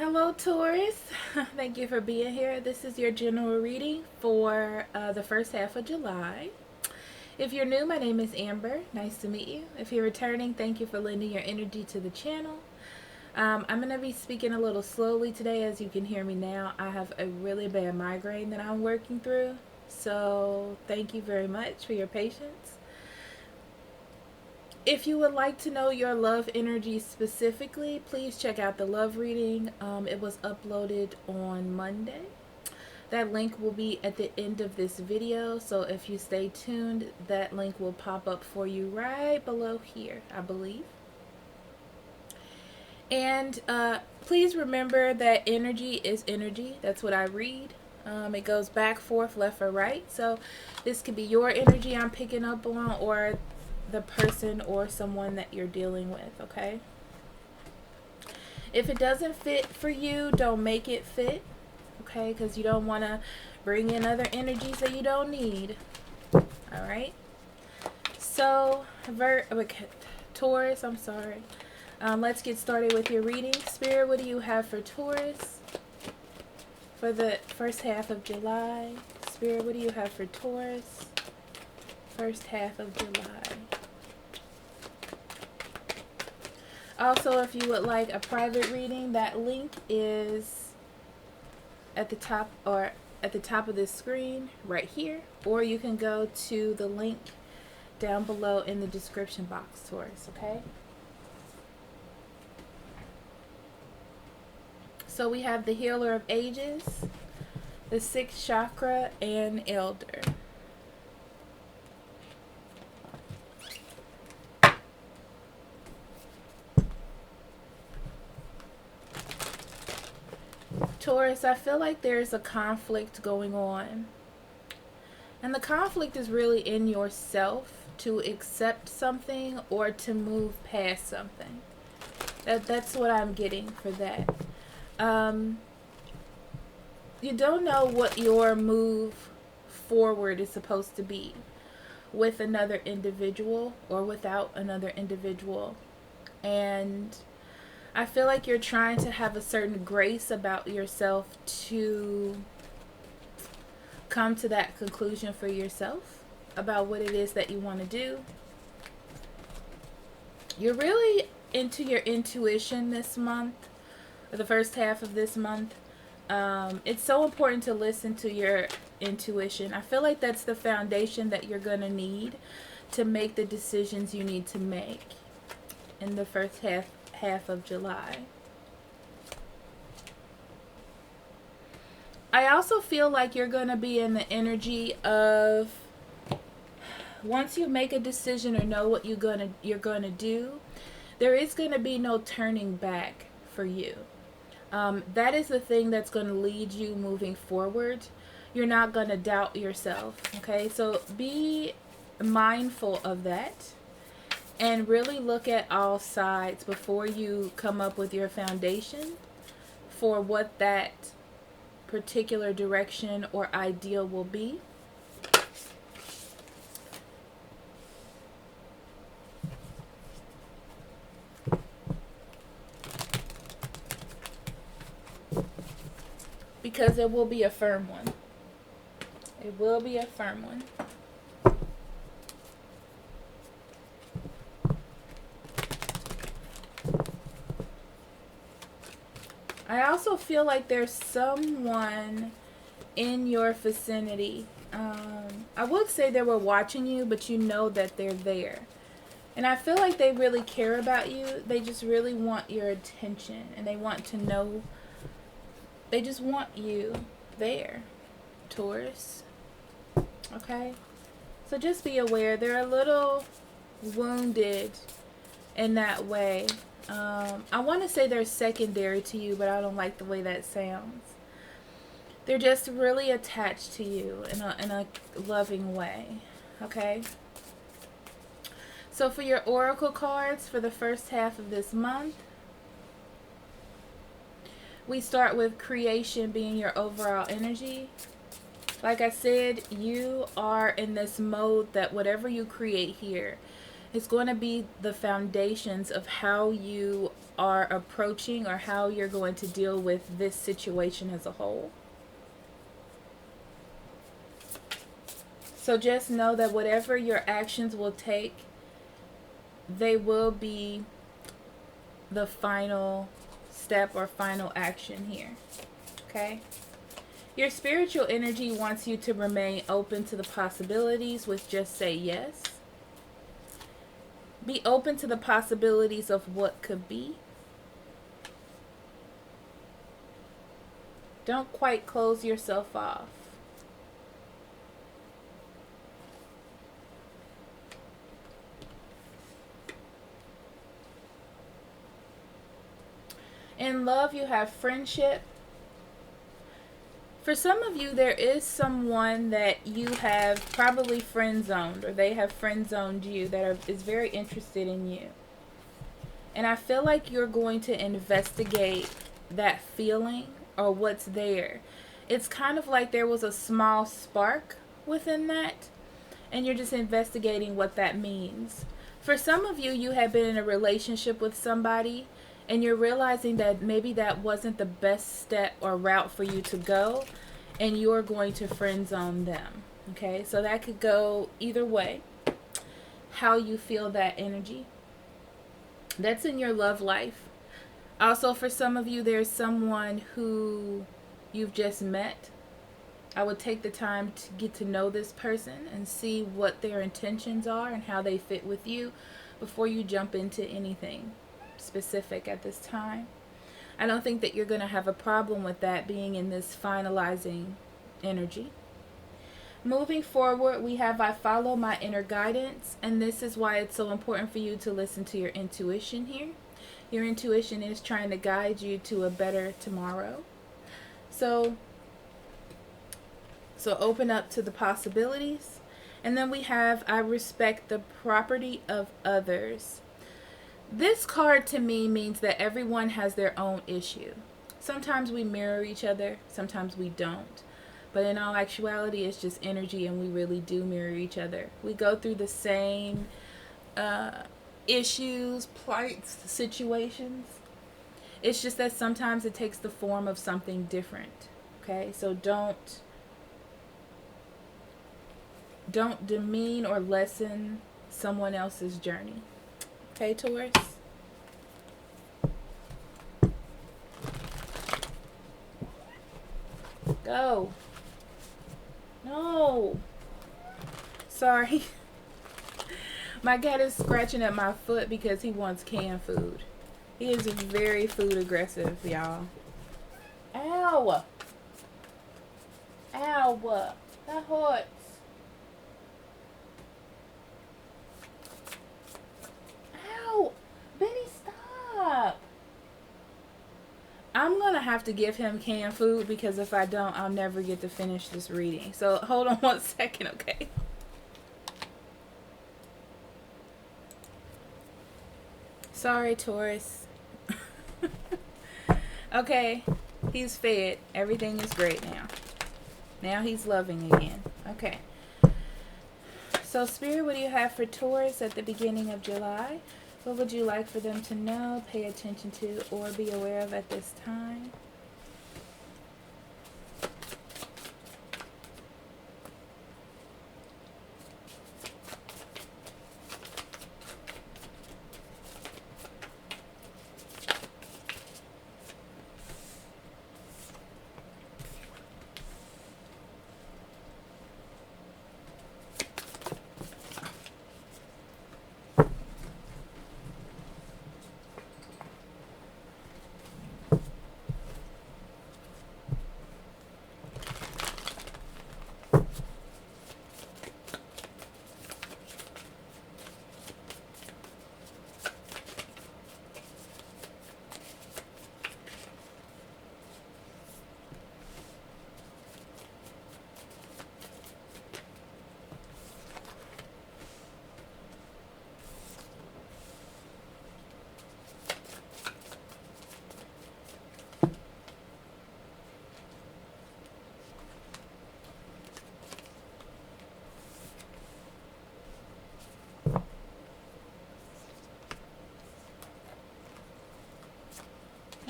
Hello, Taurus. Thank you for being here. This is your general reading for the first half of July. If you're new, my name is Amber. Nice to meet you. If you're returning, thank you for lending your energy to the channel. I'm going to be speaking a little slowly today. As you can hear me now, I have a really bad migraine that I'm working through. So thank you very much for your patience. If you would like to know your love energy specifically, please check out the love reading. It was uploaded on Monday. That link will be at the end of this video, so if you stay tuned, that link will pop up for you right below here, I believe. And please remember that energy is energy. That's what I read. It goes back, forth, left, or right. So this could be your energy I'm picking up on, or the person or someone that you're dealing with, okay? If it doesn't fit for you, don't make it fit, okay? Because you don't want to bring in other energies that you don't need, all right? So, Taurus, I'm sorry. Let's get started with your reading. Spirit, what do you have for Taurus for the first half of July? Spirit, what do you have for Taurus first half of July? Also, if you would like a private reading, that link is at the top of this screen right here, or you can go to the link down below in the description box, Taurus, okay? So we have the Healer of Ages, the Sixth Chakra, and Elder. Taurus, I feel like there's a conflict going on. And the conflict is really in yourself to accept something or to move past something. That's what I'm getting for that. You don't know what your move forward is supposed to be with another individual or without another individual. And I feel like you're trying to have a certain grace about yourself to come to that conclusion for yourself about what it is that you want to do. You're really into your intuition this month, or the first half of this month. It's so important to listen to your intuition. I feel like that's the foundation that you're going to need to make the decisions you need to make in the first half of July. I also feel like you're going to be in the energy of, once you make a decision or know what you're going to do, there is going to be no turning back for you. That is the thing that's going to lead you moving forward. You're not going to doubt yourself, okay? So be mindful of that. And really look at all sides before you come up with your foundation for what that particular direction or ideal will be. Because it will be a firm one. It will be a firm one. I also feel like there's someone in your vicinity. I would say they were watching you, but you know that they're there. And I feel like they really care about you. They just really want your attention. And they want to know. They just want you there, Taurus. Okay? So just be aware. They're a little wounded in that way. I want to say they're secondary to you, but I don't like the way that sounds. They're just really attached to you in a loving way, okay? So for your oracle cards for the first half of this month, we start with creation being your overall energy. Like I said, you are in this mode that whatever you create here, it's going to be the foundations of how you are approaching or how you're going to deal with this situation as a whole. So just know that whatever your actions will take, they will be the final step or final action here. Okay? Your spiritual energy wants you to remain open to the possibilities with just say yes. Be open to the possibilities of what could be. Don't quite close yourself off. In love, you have friendship. For some of you, there is someone that you have probably friend zoned, or they have friend zoned you, that is very interested in you. And I feel like you're going to investigate that feeling or what's there. It's kind of like there was a small spark within that, and you're just investigating what that means. For some of you, you have been in a relationship with somebody, and you're realizing that maybe that wasn't the best step or route for you to go, and you're going to friend zone them. Okay, so that could go either way, how you feel that energy. That's in your love life. Also, for some of you, there's someone who you've just met. I would take the time to get to know this person and see what their intentions are and how they fit with you before you jump into anything specific at this time. I don't think that you're going to have a problem with that being in this finalizing energy. Moving forward, we have I follow my inner guidance, and this is why it's so important for you to listen to your intuition here. Your intuition is trying to guide you to a better tomorrow. So open up to the possibilities. And then we have I respect the property of others. This card to me means that everyone has their own issue. Sometimes we mirror each other, sometimes we don't. But in all actuality, it's just energy, and we really do mirror each other. We go through the same issues, plights, situations. It's just that sometimes it takes the form of something different. Okay, so don't demean or lessen someone else's journey. Okay, Taurus? Go. No. Sorry. My cat is scratching at my foot because he wants canned food. He is very food aggressive, y'all. Ow. Ow. That hurts. Ow. Benny, stop. I'm going to have to give him canned food because if I don't, I'll never get to finish this reading. So hold on 1 second, okay? Sorry, Taurus. Okay, he's fed. Everything is great now. Now he's loving again. Okay. So, Spirit, what do you have for Taurus at the beginning of July? What would you like for them to know, pay attention to, or be aware of at this time?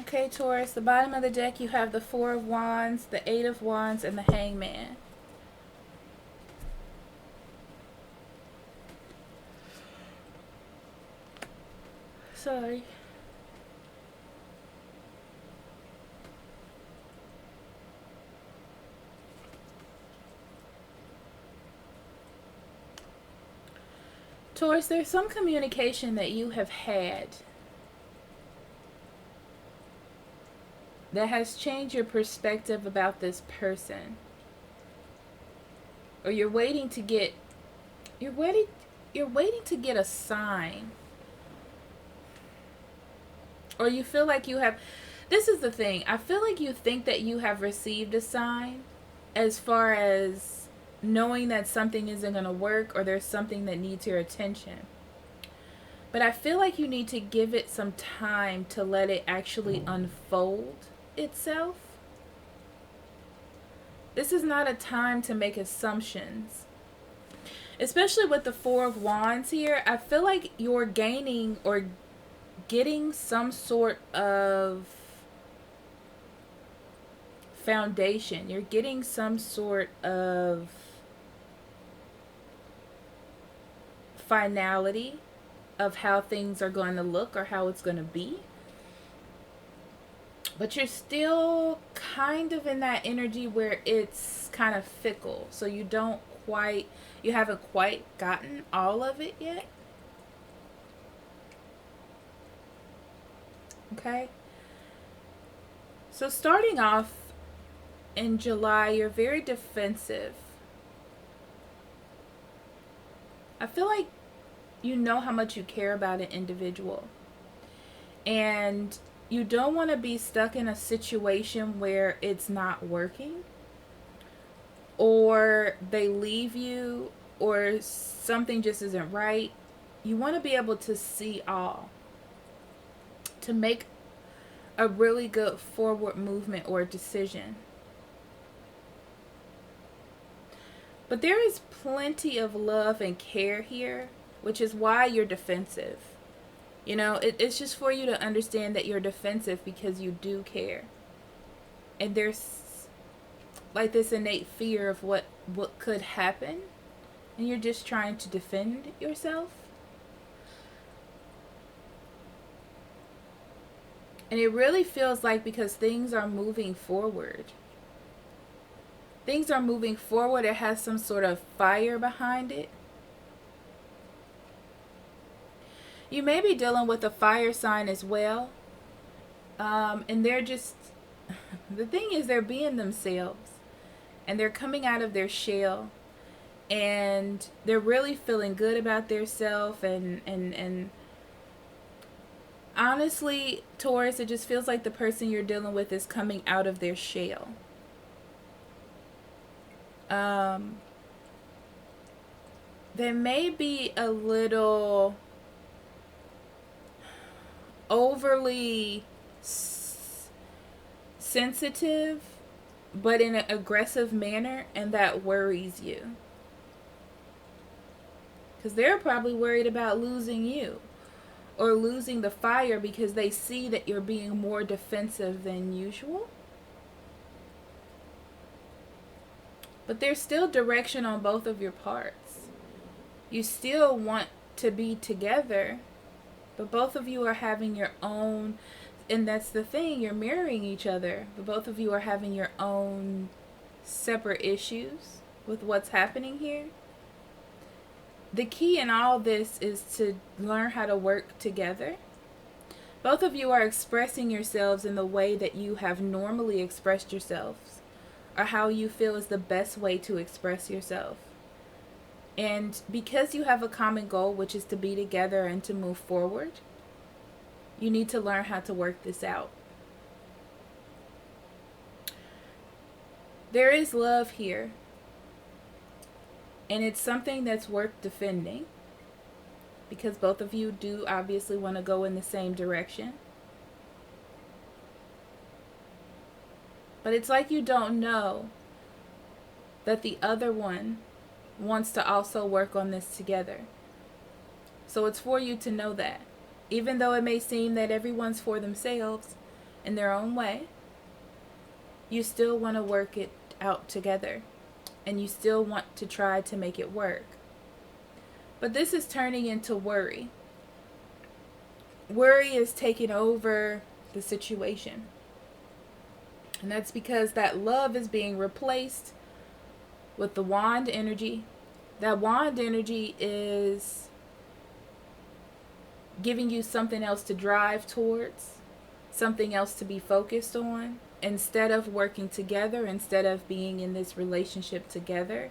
Okay, Taurus, the bottom of the deck you have the Four of Wands, the Eight of Wands, and the Hangman. Sorry. Taurus, there's some communication that you have had that has changed your perspective about this person. Or you're waiting to get a sign. Or you feel like you have, this is the thing, I feel like you think that you have received a sign as far as knowing that something isn't going to work or there's something that needs your attention. But I feel like you need to give it some time to let it actually unfold itself. This is not a time to make assumptions. Especially with the Four of Wands here, I feel like you're gaining or getting some sort of foundation. You're getting some sort of finality of how things are going to look or how it's going to be. But you're still kind of in that energy where it's kind of fickle. So you haven't quite gotten all of it yet. Okay? So starting off in July, you're very defensive. I feel like you know how much you care about an individual. And you don't want to be stuck in a situation where it's not working, or they leave you, or something just isn't right. You want to be able to see all, to make a really good forward movement or decision. But there is plenty of love and care here, which is why you're defensive. You know, it's just for you to understand that you're defensive because you do care. And there's like this innate fear of what could happen. And you're just trying to defend yourself. And it really feels like because things are moving forward. Things are moving forward. It has some sort of fire behind it. You may be dealing with a fire sign as well. And they're just, the thing is they're being themselves. And they're coming out of their shell. And they're really feeling good about themselves. And honestly, Taurus, it just feels like the person you're dealing with is coming out of their shell. There may be a little overly sensitive, but in an aggressive manner, and that worries you. Because they're probably worried about losing you or losing the fire because they see that you're being more defensive than usual. But there's still direction on both of your parts. You still want to be together, but both of you are having your own, and that's the thing, you're mirroring each other, but both of you are having your own separate issues with what's happening here. The key in all this is to learn how to work together. Both of you are expressing yourselves in the way that you have normally expressed yourselves, or how you feel is the best way to express yourself. And because you have a common goal, which is to be together and to move forward, you need to learn how to work this out. There is love here. And it's something that's worth defending. Because both of you do obviously want to go in the same direction. But it's like you don't know that the other one wants to also work on this together. So it's for you to know that. Even though it may seem that everyone's for themselves, in their own way, you still want to work it out together. And you still want to try to make it work. But this is turning into worry. Worry is taking over the situation. And that's because that love is being replaced with the wand energy. That wand energy is giving you something else to drive towards, something else to be focused on, instead of working together, instead of being in this relationship together.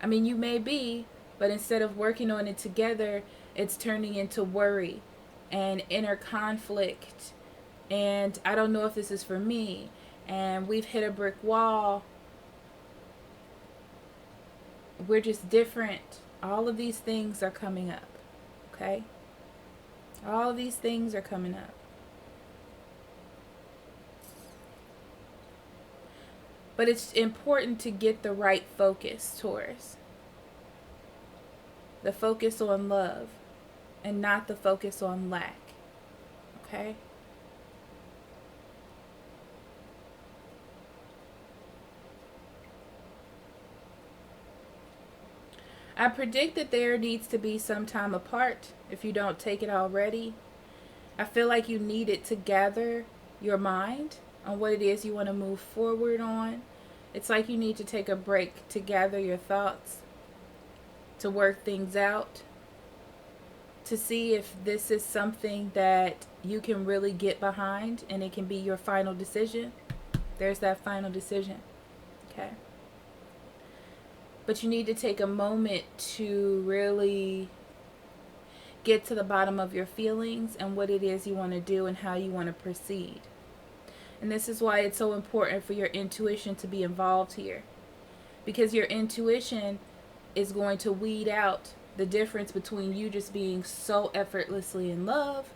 I mean, you may be, but instead of working on it together, it's turning into worry and inner conflict. And I don't know if this is for me. And we've hit a brick wall. We're just different. All of these things are coming up. Okay? All of these things are coming up. But it's important to get the right focus, Taurus. The focus on love and not the focus on lack. Okay? I predict that there needs to be some time apart if you don't take it already. I feel like you need it to gather your mind on what it is you want to move forward on. It's like you need to take a break to gather your thoughts, to work things out, to see if this is something that you can really get behind and it can be your final decision. There's that final decision. Okay? But you need to take a moment to really get to the bottom of your feelings and what it is you want to do and how you want to proceed. And this is why it's so important for your intuition to be involved here. Because your intuition is going to weed out the difference between you just being so effortlessly in love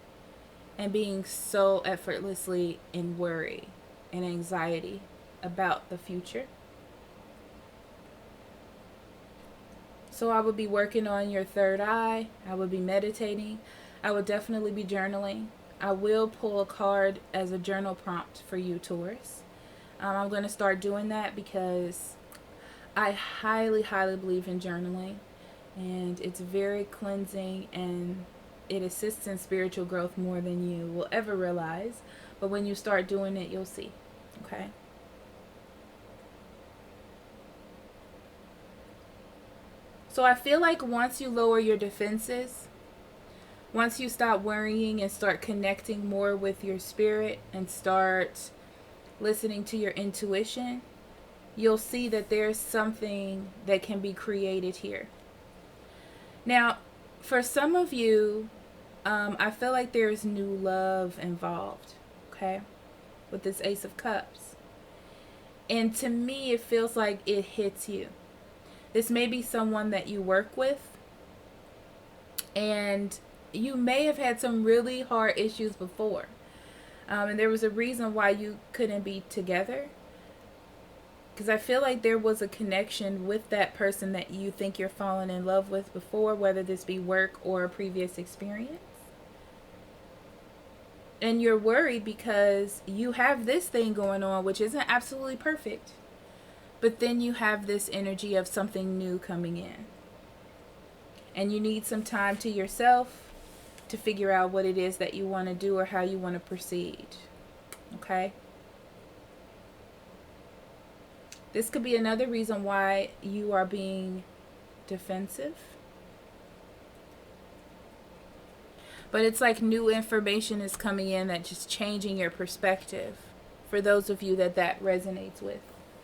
and being so effortlessly in worry and anxiety about the future. So I would be working on your third eye. I would be meditating. I would definitely be journaling. I will pull a card as a journal prompt for you, Taurus. I'm going to start doing that because I highly, highly believe in journaling. And it's very cleansing and it assists in spiritual growth more than you will ever realize. But when you start doing it, you'll see. Okay? So I feel like once you lower your defenses, once you stop worrying and start connecting more with your spirit and start listening to your intuition, you'll see that there's something that can be created here. Now, for some of you, I feel like there's new love involved, okay, with this Ace of Cups. And to me, it feels like it hits you. This may be someone that you work with, and you may have had some really hard issues before. And there was a reason why you couldn't be together. Because I feel like there was a connection with that person that you think you're falling in love with before, whether this be work or a previous experience. And you're worried because you have this thing going on, which isn't absolutely perfect. But then you have this energy of something new coming in. And you need some time to yourself to figure out what it is that you want to do or how you want to proceed. Okay? This could be another reason why you are being defensive. But it's like new information is coming in that's just changing your perspective for those of you that resonates with.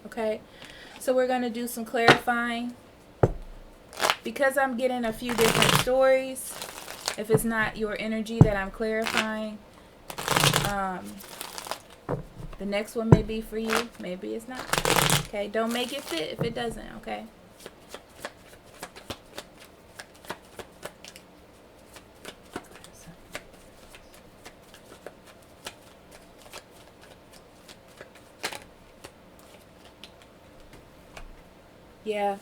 Okay? So we're going to do some clarifying. Because I'm getting a few different stories, if it's not your energy that I'm clarifying, the next one may be for you. Maybe it's not. Okay? Don't make it fit if it doesn't. Okay? Yeah.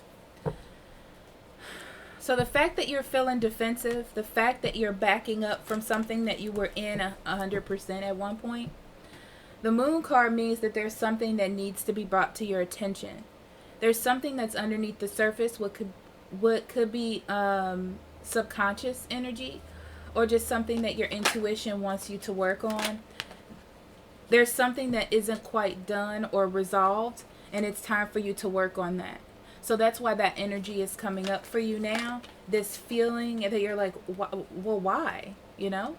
So the fact that you're feeling defensive, the fact that you're backing up from something that you were in 100% at one point, The Moon card means that there's something that needs to be brought to your attention. There's something that's underneath the surface, what could be subconscious energy, or just something that your intuition wants you to work on. There's something that isn't quite done or resolved, and it's time for you to work on that. So that's why that energy is coming up for you now. This feeling that you're like, well, why? You know?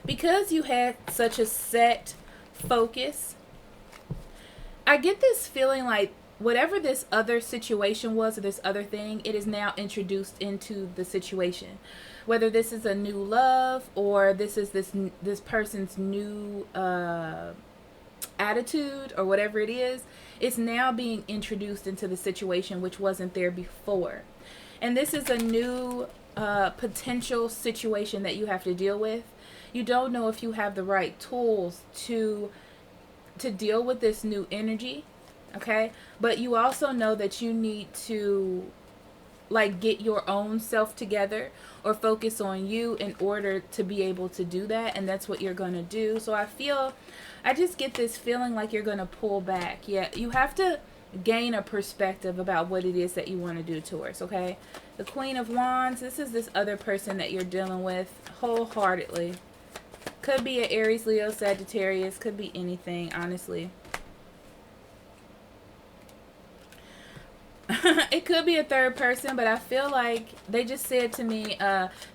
Because you had such a set focus, I get this feeling like whatever this other situation was, or this other thing, it is now introduced into the situation. Whether this is a new love, or this is this person's new attitude, or whatever it is, it's now being introduced into the situation, which wasn't there before. And this is a new potential situation that you have to deal with. You don't know if you have the right tools to deal with this new energy, okay? But you also know that you need to like get your own self together, or focus on you in order to be able to do that, and that's what you're going to do. So I just get this feeling like you're going to pull back. Yeah, you have to gain a perspective about what it is that you want to do, Taurus, okay? The Queen of Wands, this is this other person that you're dealing with wholeheartedly. Could be an Aries, Leo, Sagittarius, could be anything, honestly. It could be a third person, but I feel like they just said to me,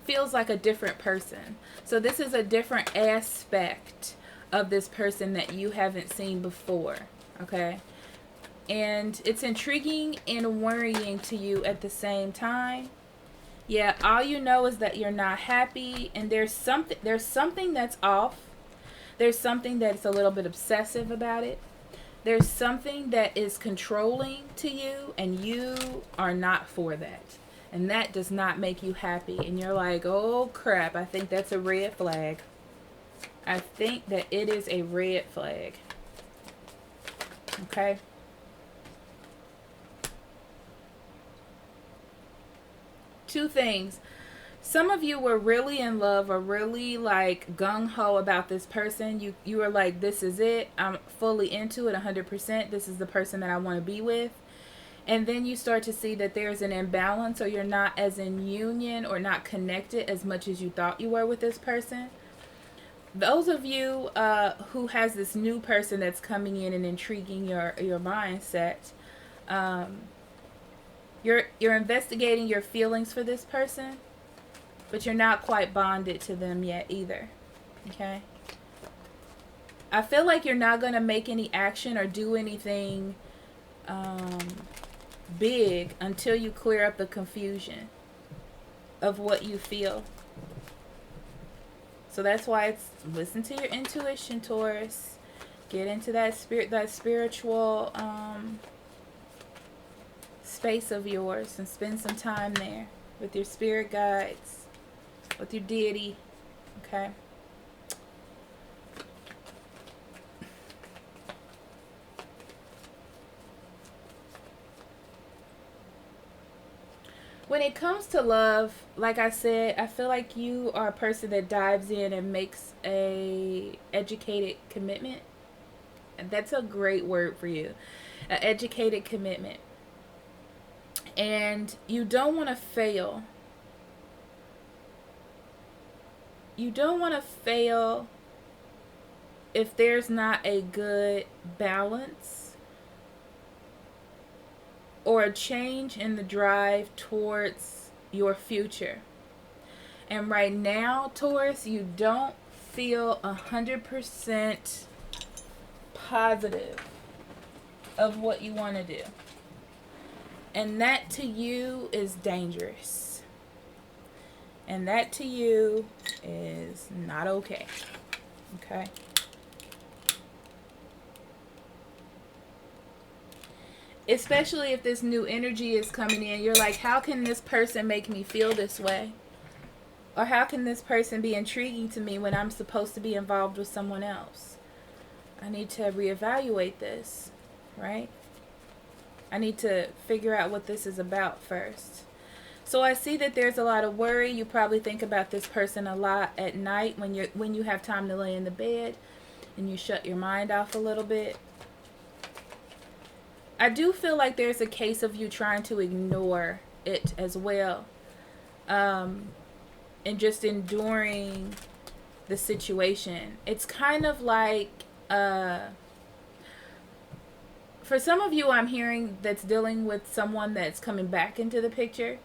feels like a different person. So this is a different aspect of this person that you haven't seen before, okay? And it's intriguing and worrying to you at the same time. Yeah, all you know is that you're not happy, and there's something that's off. There's something that's a little bit obsessive about it. There's something that is controlling to you, and you are not for that. And that does not make you happy. And you're like, oh crap, I think that's a red flag. I think that it is a red flag. Okay? Two things. Some of you were really in love, or really like gung-ho about this person. You were like, this is it. I'm fully into it 100%. This is the person that I want to be with. And then you start to see that there's an imbalance, or you're not as in union or not connected as much as you thought you were with this person. Those of you who has this new person that's coming in and intriguing your mindset, you're investigating your feelings for this person, but you're not quite bonded to them yet either. Okay? I feel like you're not going to make any action or do anything big until you clear up the confusion of what you feel. So that's why it's listen to your intuition, Taurus. Get into that spiritual space of yours, and spend some time there with your spirit guides, with your deity. Okay? When it comes to love, like I said, I feel like you are a person that dives in and makes a educated commitment. And that's a great word for you. An educated commitment. And you don't want to fail. You don't want to fail if there's not a good balance or a change in the drive towards your future. And right now, Taurus, you don't feel 100% positive of what you want to do. And that to you is dangerous. And that to you is not okay. Okay? Especially if this new energy is coming in. You're like, how can this person make me feel this way? Or how can this person be intriguing to me when I'm supposed to be involved with someone else? I need to reevaluate this, right? I need to figure out what this is about first. So I see that there's a lot of worry. You probably think about this person a lot at night when you have time to lay in the bed and you shut your mind off a little bit. I do feel like there's a case of you trying to ignore it as well. And just enduring the situation. It's kind of like, for some of you I'm hearing that's dealing with someone that's coming back into the picture.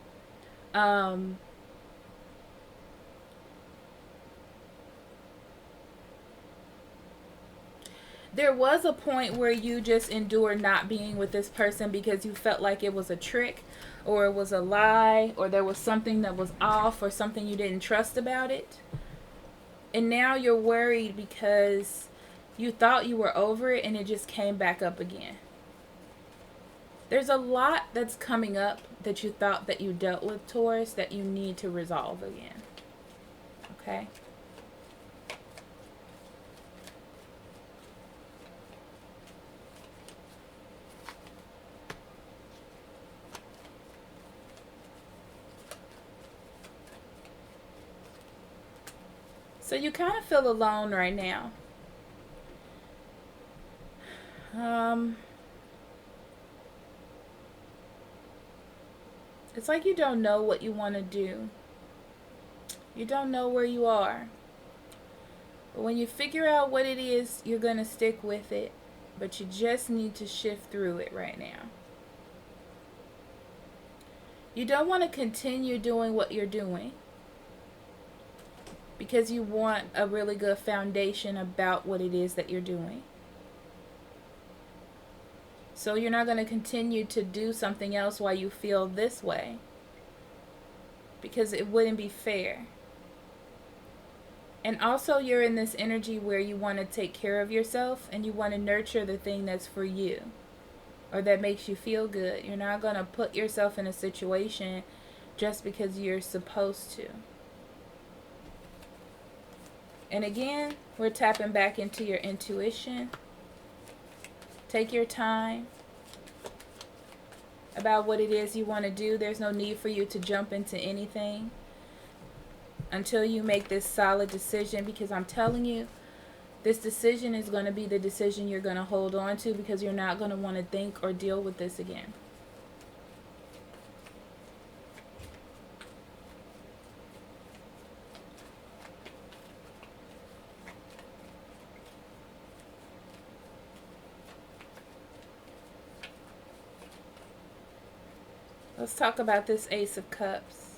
There was a point where you just endured not being with this person because you felt like it was a trick or it was a lie or there was something that was off or something you didn't trust about it. And now you're worried because you thought you were over it and it just came back up again. There's a lot that's coming up that you thought that you dealt with, Taurus, that you need to resolve again. Okay? So you kind of feel alone right now. It's like you don't know what you want to do. You don't know where you are. But when you figure out what it is, you're going to stick with it. But you just need to shift through it right now. You don't want to continue doing what you're doing because you want a really good foundation about what it is that you're doing. So you're not going to continue to do something else while you feel this way because it wouldn't be fair. And also you're in this energy where you want to take care of yourself and you want to nurture the thing that's for you or that makes you feel good. You're not going to put yourself in a situation just because you're supposed to. And again, we're tapping back into your intuition. Take your time about what it is you want to do. There's no need for you to jump into anything until you make this solid decision, because I'm telling you, this decision is going to be the decision you're going to hold on to because you're not going to want to think or deal with this again. Let's talk about this Ace of Cups.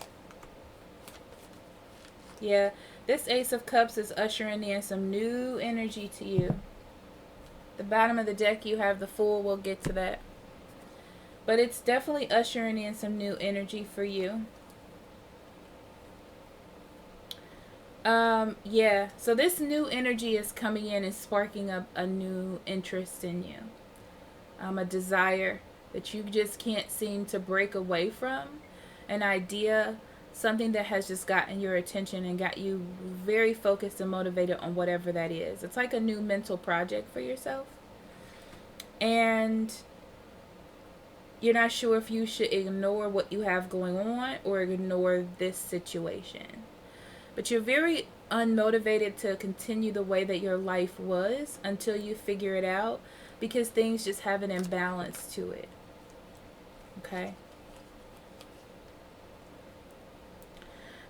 Yeah, this Ace of Cups is ushering in some new energy to you. The bottom of the deck, you have the Fool. We'll get to that. But it's definitely ushering in some new energy for you. Yeah, so this new energy is coming in and sparking up a new interest in you. A desire that you just can't seem to break away from. An idea, something that has just gotten your attention and got you very focused and motivated on whatever that is. It's like a new mental project for yourself. And you're not sure if you should ignore what you have going on or ignore this situation. But you're very unmotivated to continue the way that your life was until you figure it out, because things just have an imbalance to it. Okay?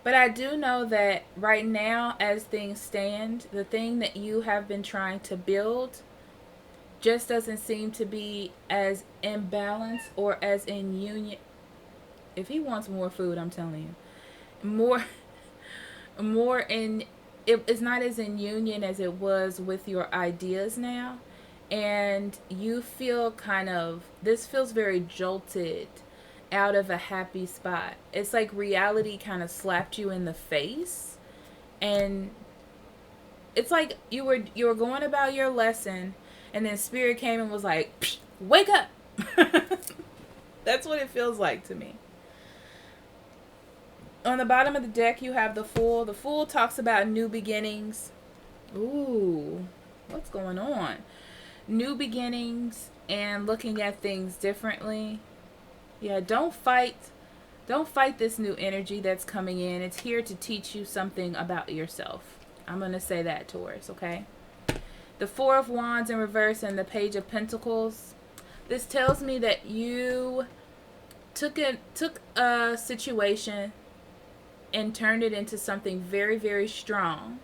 But I do know that right now, as things stand, the thing that you have been trying to build just doesn't seem to be as in balance or as in union. If he wants more food, I'm telling you, more in, it's not as in union as it was with your ideas now. And you feel kind of, this feels very jolted out of a happy spot. It's like reality kind of slapped you in the face, and it's like you were going about your lesson, and then Spirit came and was like, wake up. That's what it feels like to me. On the bottom of the deck, you have the Fool. The Fool talks about new beginnings. Ooh, what's going on? New beginnings and looking at things differently. Yeah, don't fight Don't fight this new energy that's coming in. It's here to teach you something about yourself. I'm going to say that, Taurus, okay? The Four of Wands in reverse and the Page of Pentacles. This tells me that you took a situation and turned it into something very, very strong.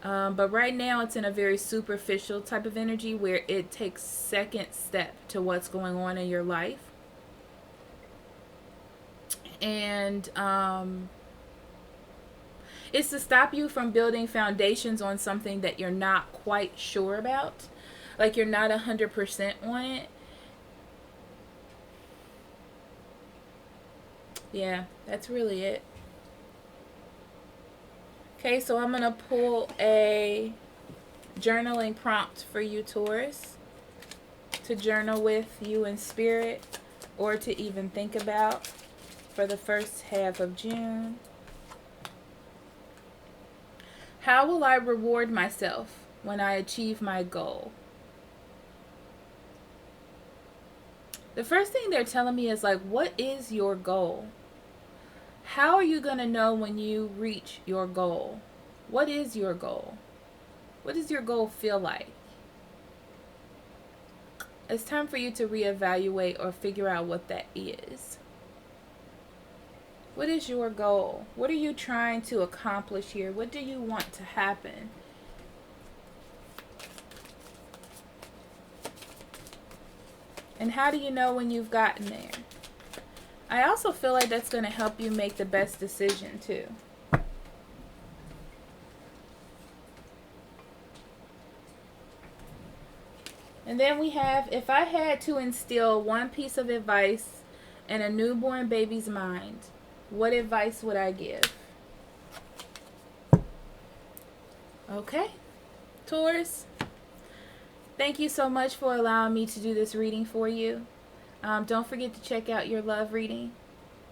But right now it's in a very superficial type of energy where it takes second step to what's going on in your life. And it's to stop you from building foundations on something that you're not quite sure about. Like you're not 100% on it. Yeah, that's really it. Okay, so I'm going to pull a journaling prompt for you, Taurus, to journal with you in spirit or to even think about for the first half of June. How will I reward myself when I achieve my goal? The first thing they're telling me is like, what is your goal? How are you going to know when you reach your goal? What is your goal? What does your goal feel like? It's time for you to reevaluate or figure out what that is. What is your goal? What are you trying to accomplish here? What do you want to happen? And how do you know when you've gotten there? I also feel like that's going to help you make the best decision too. And then we have, if I had to instill one piece of advice in a newborn baby's mind, what advice would I give? Okay, Taurus, thank you so much for allowing me to do this reading for you. Don't forget to check out your love reading.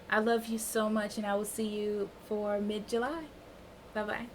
I love you so much, and I will see you for mid-July. Bye-bye.